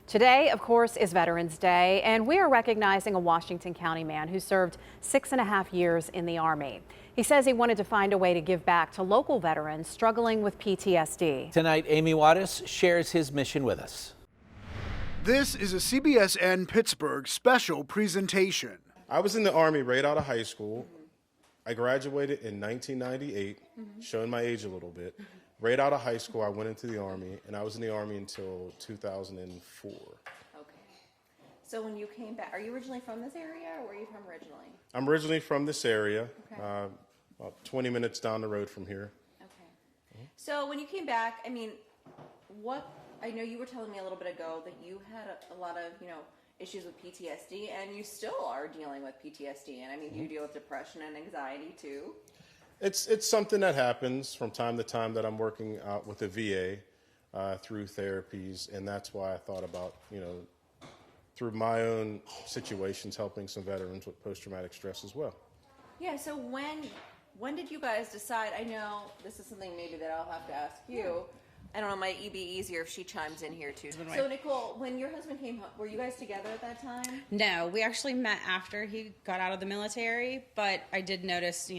Today, of course, is Veterans Day, and we are recognizing a Washington County man who served 6.5 years in the Army. He says he wanted to find a way to give back to local veterans struggling with PTSD. Tonight, Amy Wadas shares his mission with us. This is a CBSN Pittsburgh special presentation. I was in the Army right out of high school. I graduated in 1998, showing my age a little bit. Right out of high school, I went into the Army, and I was in the Army until 2004. Okay. So when you came back, are you originally from this area, or where are you from originally? I'm originally from this area, Okay. about 20 minutes down the road from here. Okay. So when you came back, I mean, I know you were telling me a little bit ago that you had a lot of, issues with PTSD, and you still are dealing with PTSD, and I mean, you deal with depression and anxiety too. It's something that happens from time to time that I'm working out with the VA through therapies, and that's why I thought about, through my own situations, helping some veterans with post-traumatic stress as well. Yeah, so when did you guys decide? I know this is something maybe that I'll have to ask you. I don't know, might it be easier if she chimes in here too. So Nicole, when your husband came home, were you guys together at that time? No, we actually met after he got out of the military, but I did notice,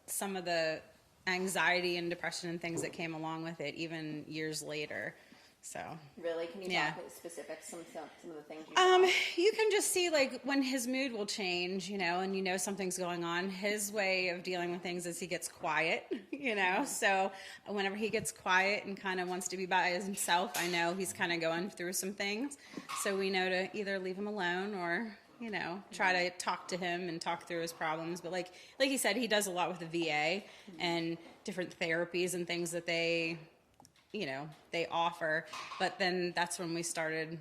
some of the anxiety and depression and things that came along with it, even years later. So really, can you talk specifics, some of the things you saw? You can just see like when his mood will change, and something's going on. His way of dealing with things is he gets quiet, So whenever he gets quiet and kind of wants to be by himself, I know he's kind of going through some things. So we know to either leave him alone or try to talk to him and talk through his problems. But like he said, he does a lot with the VA and different therapies and things that they offer. But then that's when we started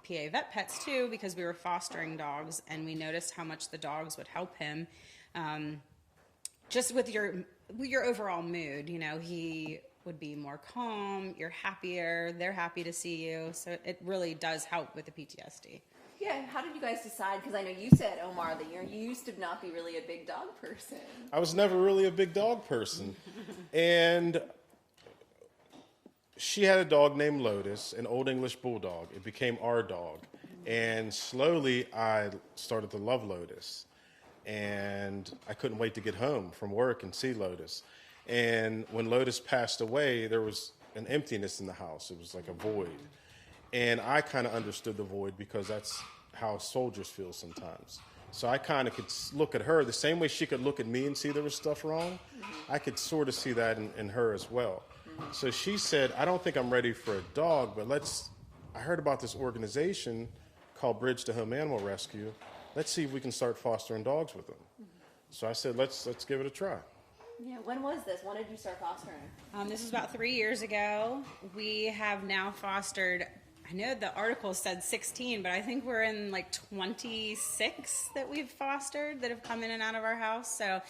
PA Vet Pets too, because we were fostering dogs, and we noticed how much the dogs would help him, just with your overall mood. He would be more calm, you're happier, they're happy to see you. So it really does help with the PTSD. Yeah, how did you guys decide? Because I know you said, Omar, that you used to not be really a big dog person. I was never really a big dog person. And she had a dog named Lotus, an Old English Bulldog. It became our dog. And slowly I started to love Lotus. And I couldn't wait to get home from work and see Lotus. And when Lotus passed away, there was an emptiness in the house. It was like a void. And I kind of understood the void because that's how soldiers feel sometimes. So I kind of could look at her the same way she could look at me and see there was stuff wrong. I could sort of see that in her as well. So she said, I don't think I'm ready for a dog, but I heard about this organization called Bridge to Home Animal Rescue. Let's see if we can start fostering dogs with them. So I said, let's give it a try. Yeah, when was this? When did you start fostering? This was about 3 years ago. We have now fostered, I know the article said 16, but I think we're in like 26 that we've fostered that have come in and out of our house. So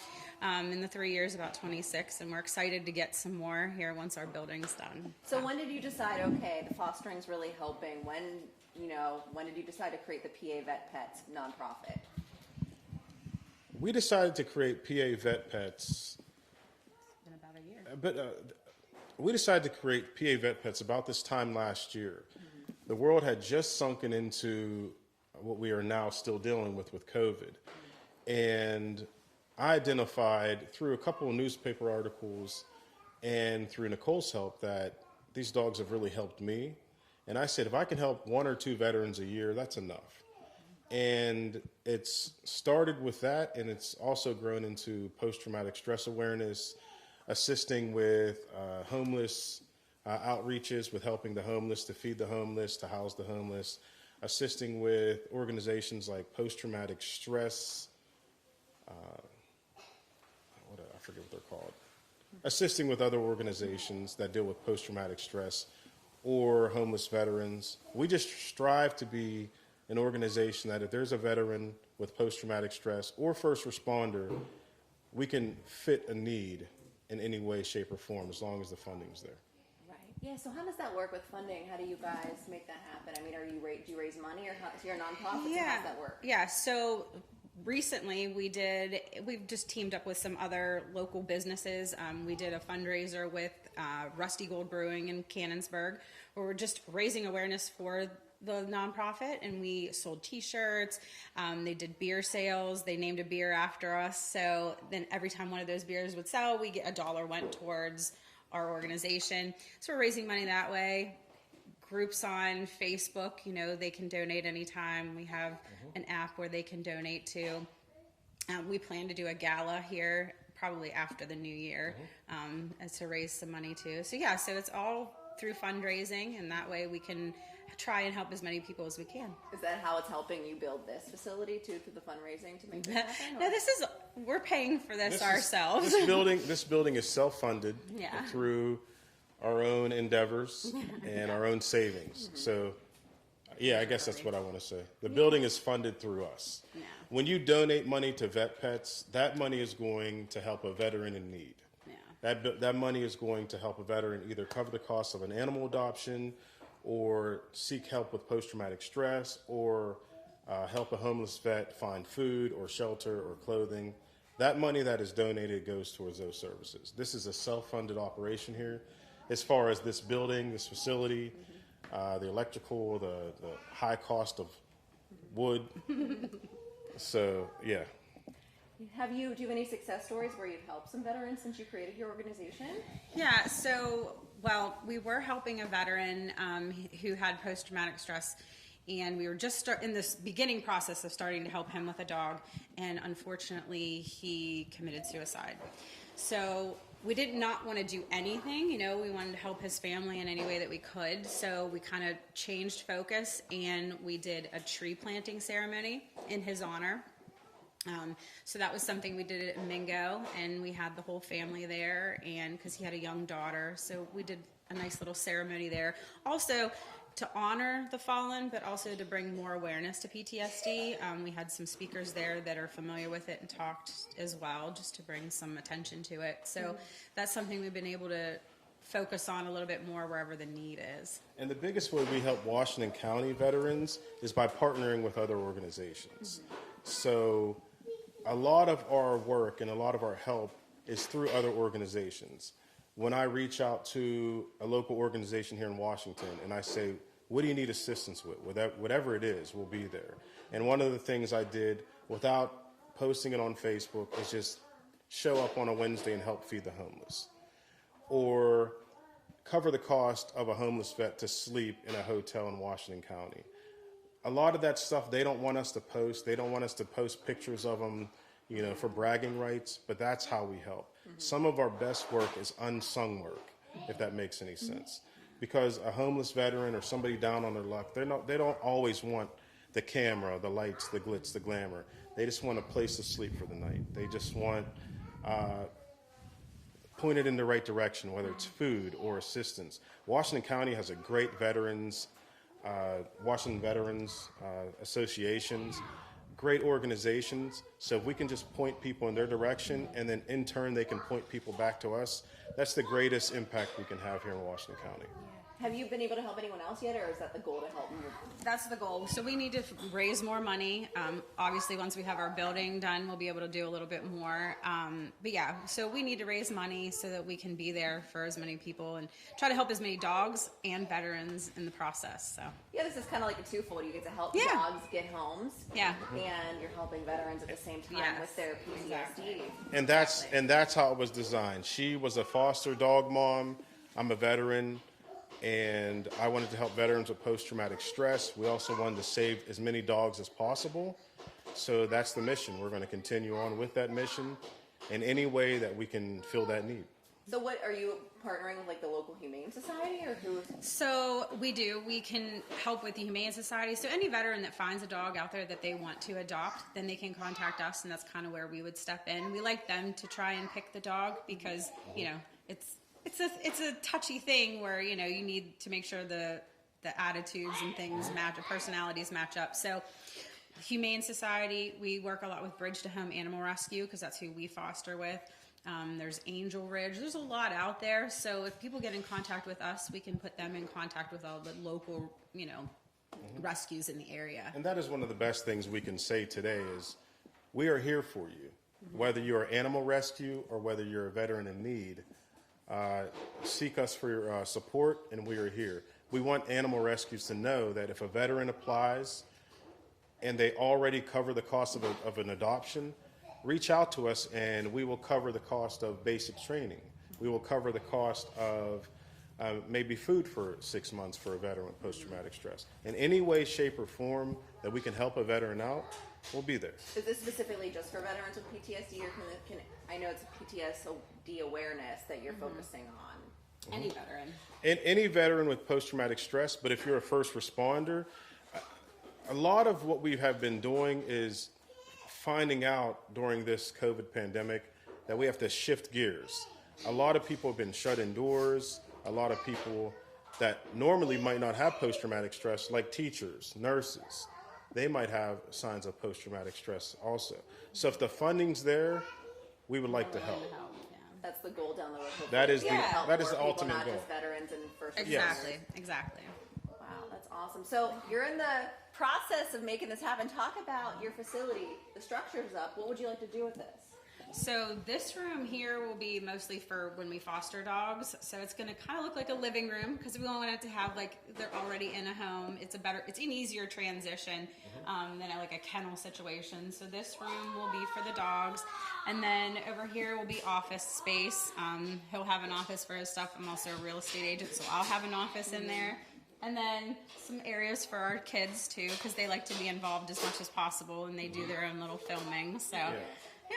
in the 3 years, about 26, and we're excited to get some more here once our building's done. So when did you decide, okay, the fostering's really helping? When did you decide to create the PA Vet Pets nonprofit? We decided to create PA Vet Pets. It's been about a year. We decided to create PA Vet Pets about this time last year. The world had just sunken into what we are now still dealing with COVID. And I identified through a couple of newspaper articles and through Nicole's help that these dogs have really helped me. And I said, if I can help 1 or 2 veterans a year, that's enough. And it's started with that, and it's also grown into post-traumatic stress awareness, assisting with homeless outreaches, with helping the homeless, to feed the homeless, to house the homeless, assisting with organizations like post-traumatic stress, I forget what they're called, assisting with other organizations that deal with post-traumatic stress or homeless veterans. We just strive to be an organization that if there's a veteran with post-traumatic stress or first responder, we can fit a need in any way, shape, or form as long as the funding's there. Right. Yeah, so how does that work with funding? How do you guys make that happen? I mean, do you raise money, or so you're a nonprofit, so how does that work? Yeah, so recently we've just teamed up with some other local businesses. We did a fundraiser with Rusty Gold Brewing in Cannonsburg, where we're just raising awareness for the nonprofit, and we sold T-shirts. They did beer sales. They named a beer after us. So then every time one of those beers would sell, we get $1 went towards our organization. So we're raising money that way. Groups on Facebook, they can donate anytime. We have an app where they can donate to. We plan to do a gala here probably after the new year to raise some money too. So yeah, so it's all through fundraising, and that way we can try and help as many people as we can. Is that how it's helping you build this facility too, through the fundraising to make this happen? No, we're paying for this ourselves. This building is self-funded Yeah. through our own endeavors and our own savings. So, yeah, I guess that's what I want to say. The building is funded through us. Yeah. When you donate money to Vet Pets, that money is going to help a veteran in need. Yeah. That money is going to help a veteran either cover the cost of an animal adoption, or seek help with post-traumatic stress, or help a homeless vet find food or shelter or clothing. That money that is donated goes towards those services. This is a self-funded operation here. As far as this building, this facility, the electrical, the high cost of wood. So, yeah. Do you have any success stories where you've helped some veterans since you created your organization? Yeah, we were helping a veteran who had post-traumatic stress, and we were just in this beginning process of starting to help him with a dog, and unfortunately he committed suicide. So we did not want to do anything, we wanted to help his family in any way that we could. So we kind of changed focus, and we did a tree planting ceremony in his honor. So that was something we did at Mingo, and we had the whole family there, and because he had a young daughter, so we did a nice little ceremony there. Also to honor the fallen, but also to bring more awareness to PTSD. We had some speakers there that are familiar with it and talked as well, just to bring some attention to it. So that's something we've been able to focus on a little bit more wherever the need is. And the biggest way we help Washington County veterans is by partnering with other organizations. So a lot of our work and a lot of our help is through other organizations. When I reach out to a local organization here in Washington and I say, what do you need assistance with? Whatever it is, we'll be there. And one of the things I did without posting it on Facebook is just show up on a Wednesday and help feed the homeless, or cover the cost of a homeless vet to sleep in a hotel in Washington County. A lot of that stuff they don't want us to post. They don't want us to post pictures of them, for bragging rights, but that's how we help. Some of our best work is unsung work, if that makes any sense. Because a homeless veteran or somebody down on their luck, they don't always want the camera, the lights, the glitz, the glamour. They just want a place to sleep for the night. They just want pointed in the right direction, whether it's food or assistance. Washington County has a great Washington Veterans Associations, great organizations. So if we can just point people in their direction, and then in turn they can point people back to us, that's the greatest impact we can have here in Washington County. Have you been able to help anyone else yet, or is that the goal to help more? That's the goal. So we need to raise more money. Obviously, once we have our building done, we'll be able to do a little bit more. But yeah, so we need to raise money so that we can be there for as many people and try to help as many dogs and veterans in the process. So yeah, this is kind of like a twofold. You get to help Yeah. dogs get homes, yeah, and you're helping veterans at the same time Yes, with their PTSD. exactly. And that's how it was designed. She was a foster dog mom. I'm a veteran, and I wanted to help veterans with post-traumatic stress. We also wanted to save as many dogs as possible. So that's the mission. We're going to continue on with that mission in any way that we can fill that need. So what, are you partnering with like the local Humane Society, or who? So we do. We can help with the Humane Society. So any veteran that finds a dog out there that they want to adopt, then they can contact us, and that's kind of where we would step in. We like them to try and pick the dog because, it's a touchy thing where, you need to make sure the attitudes and things match, the personalities match up. So Humane Society, we work a lot with Bridge to Home Animal Rescue because that's who we foster with. There's Angel Ridge. There's a lot out there. So if people get in contact with us, we can put them in contact with all the local, rescues in the area. And that is one of the best things we can say today is we are here for you. Whether you're animal rescue or whether you're a veteran in need, seek us for your support, and we are here. we want animal rescues to know that if a veteran applies and they already cover the cost of an adoption, reach out to us and we will cover the cost of basic training. We will cover the cost of maybe food for 6 months for a veteran with post-traumatic stress. In any way, shape, or form that we can help a veteran out, we'll be there. Is this specifically just for veterans with PTSD, or I know it's a PTSD awareness that you're focusing on? Any veteran. And any veteran with post-traumatic stress, but if you're a first responder, a lot of what we have been doing is finding out during this COVID pandemic that we have to shift gears. A lot of people have been shut indoors. A lot of people that normally might not have post-traumatic stress, like teachers, nurses, they might have signs of post-traumatic stress also. So if the funding's there, we would like to help. That's the goal down the road. That is Help the more people, ultimate not goal. just veterans and first responders. Exactly. Wow, that's awesome. So you're in the process of making this happen. Talk about your facility. The structure's up. What would you like to do with this? So this room here will be mostly for when we foster dogs. So it's going to kind of look like a living room because we want it to have like they're already in a home. It's an easier transition than like a kennel situation. So this room will be for the dogs, and then over here will be office space. He'll have an office for his stuff. I'm also a real estate agent, so I'll have an office in there. And then some areas for our kids too, because they like to be involved as much as possible, and they do their own little filming. So.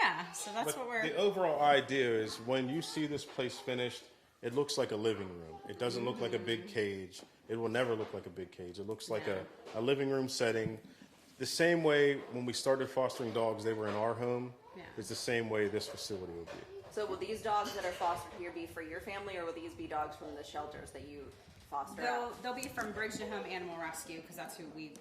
Yeah, so that's what we're... The overall idea is when you see this place finished, it looks like a living room. It doesn't look like a big cage. It will never look like a big cage. It looks like a living room setting. The same way when we started fostering dogs, they were in our home. It's the same way this facility will be. So will these dogs that are fostered here be for your family, or will these be dogs from the shelters that you foster out? They'll be from Bridge to Home Animal Rescue, because that's who we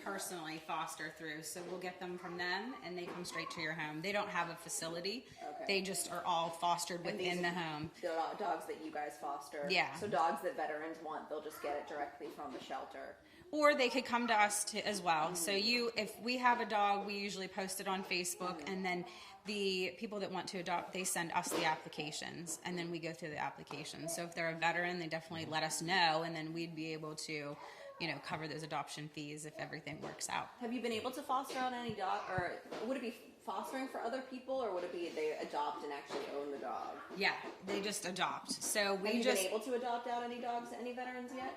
personally foster through. So we'll get them from them, and they come straight to your home. They don't have a facility. Okay. They just are all fostered within the home. The dogs that you guys foster. Yeah. So dogs that veterans want, they'll just get it directly from the shelter. Or they could come to us as well. So if we have a dog, we usually post it on Facebook, and then the people that want to adopt, they send us the applications, and then we go through the applications. So if they're a veteran, they definitely let us know, and then we'd be able to cover those adoption fees if everything works out. Have you been able to foster out any dog, or would it be fostering for other people, or would it be they adopt and actually own the dog? Yeah, they just adopt. So Have you been able to adopt out any dogs, any veterans yet?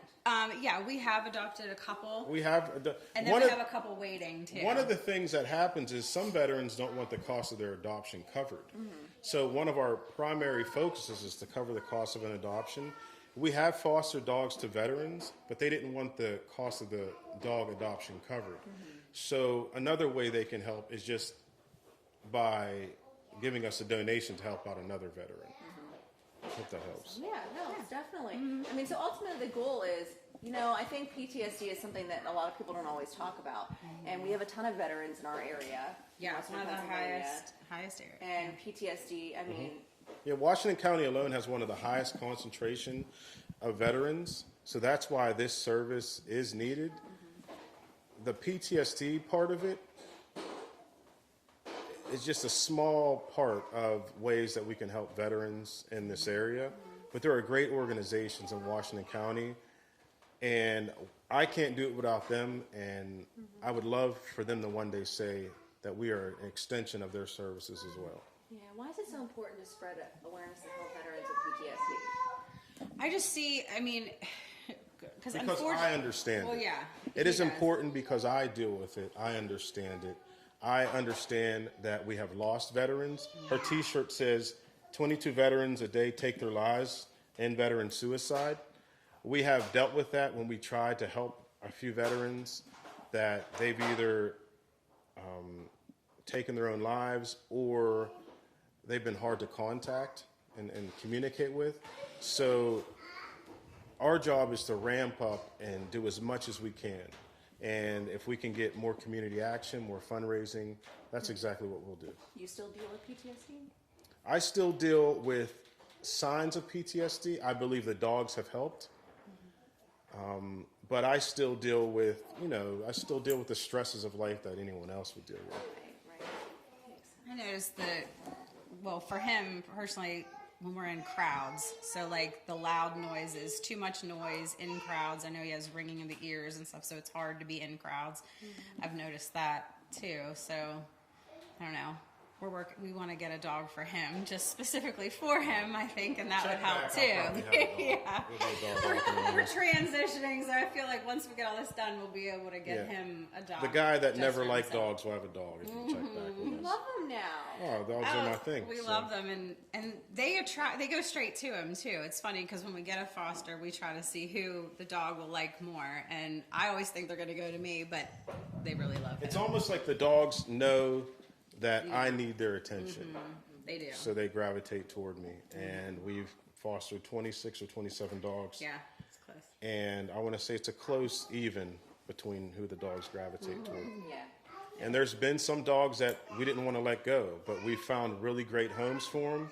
Yeah, we have adopted a couple. We have, and then we have a couple waiting too. One of the things that happens is some veterans don't want the cost of their adoption covered. So one of our primary focuses is to cover the cost of an adoption. We have fostered dogs to veterans, but they didn't want the cost of the dog adoption covered. So another way they can help is just by giving us a donation to help out another veteran. Hope that helps. Yeah, no, definitely. I mean, so ultimately the goal is, I think PTSD is something that a lot of people don't always talk about. And we have a ton of veterans in our area. Yeah, it's one of the highest areas. And PTSD, I mean... Yeah, Washington County alone has one of the highest concentration of veterans, so that's why this service is needed. The PTSD part of it is just a small part of ways that we can help veterans in this area, but there are great organizations in Washington County, and I can't do it without them, and I would love for them to one day say that we are an extension of their services as well. Yeah, why is it so important to spread awareness and help veterans with PTSD? I just see, because I understand it. Yeah. It is important because I deal with it. I understand it. I understand that we have lost veterans. Her T-shirt says 22 veterans a day take their lives in veteran suicide. We have dealt with that when we tried to help a few veterans that they've either taken their own lives or they've been hard to contact and communicate with. So our job is to ramp up and do as much as we can. And if we can get more community action, more fundraising, that's exactly what we'll do. You still deal with PTSD? I still deal with signs of PTSD. I believe the dogs have helped. But I still deal with, the stresses of life that anyone else would deal with. Right. I noticed that, for him personally, when we're in crowds. So like the loud noises, too much noise in crowds. I know he has ringing in the ears and stuff, so it's hard to be in crowds. I've noticed that too. So I don't know. We want to get a dog for him, just specifically for him, I think, and that would help too. Yeah. We're transitioning, so I feel like once we get all this done, we'll be able to get him a dog. The guy that just never for liked himself. dogs will have a dog if you check back with us. Love them now. Oh, dogs are my thing. We so. love them, and they go straight to him too. It's funny because when we get a foster, we try to see who the dog will like more, and I always think they're going to go to me, but they really love him. It's almost like the dogs know that I need their attention. They do. So they gravitate toward me. And we've fostered 26 or 27 dogs. Yeah, it's close. And I want to say it's a close even between who the dogs gravitate toward. Yeah. And there's been some dogs that we didn't want to let go, but we found really great homes for them.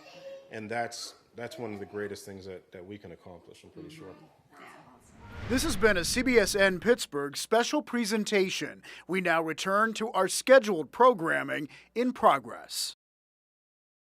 And that's one of the greatest things that we can accomplish, I'm pretty sure. This has been a CBSN Pittsburgh special presentation. We now return to our scheduled programming in progress.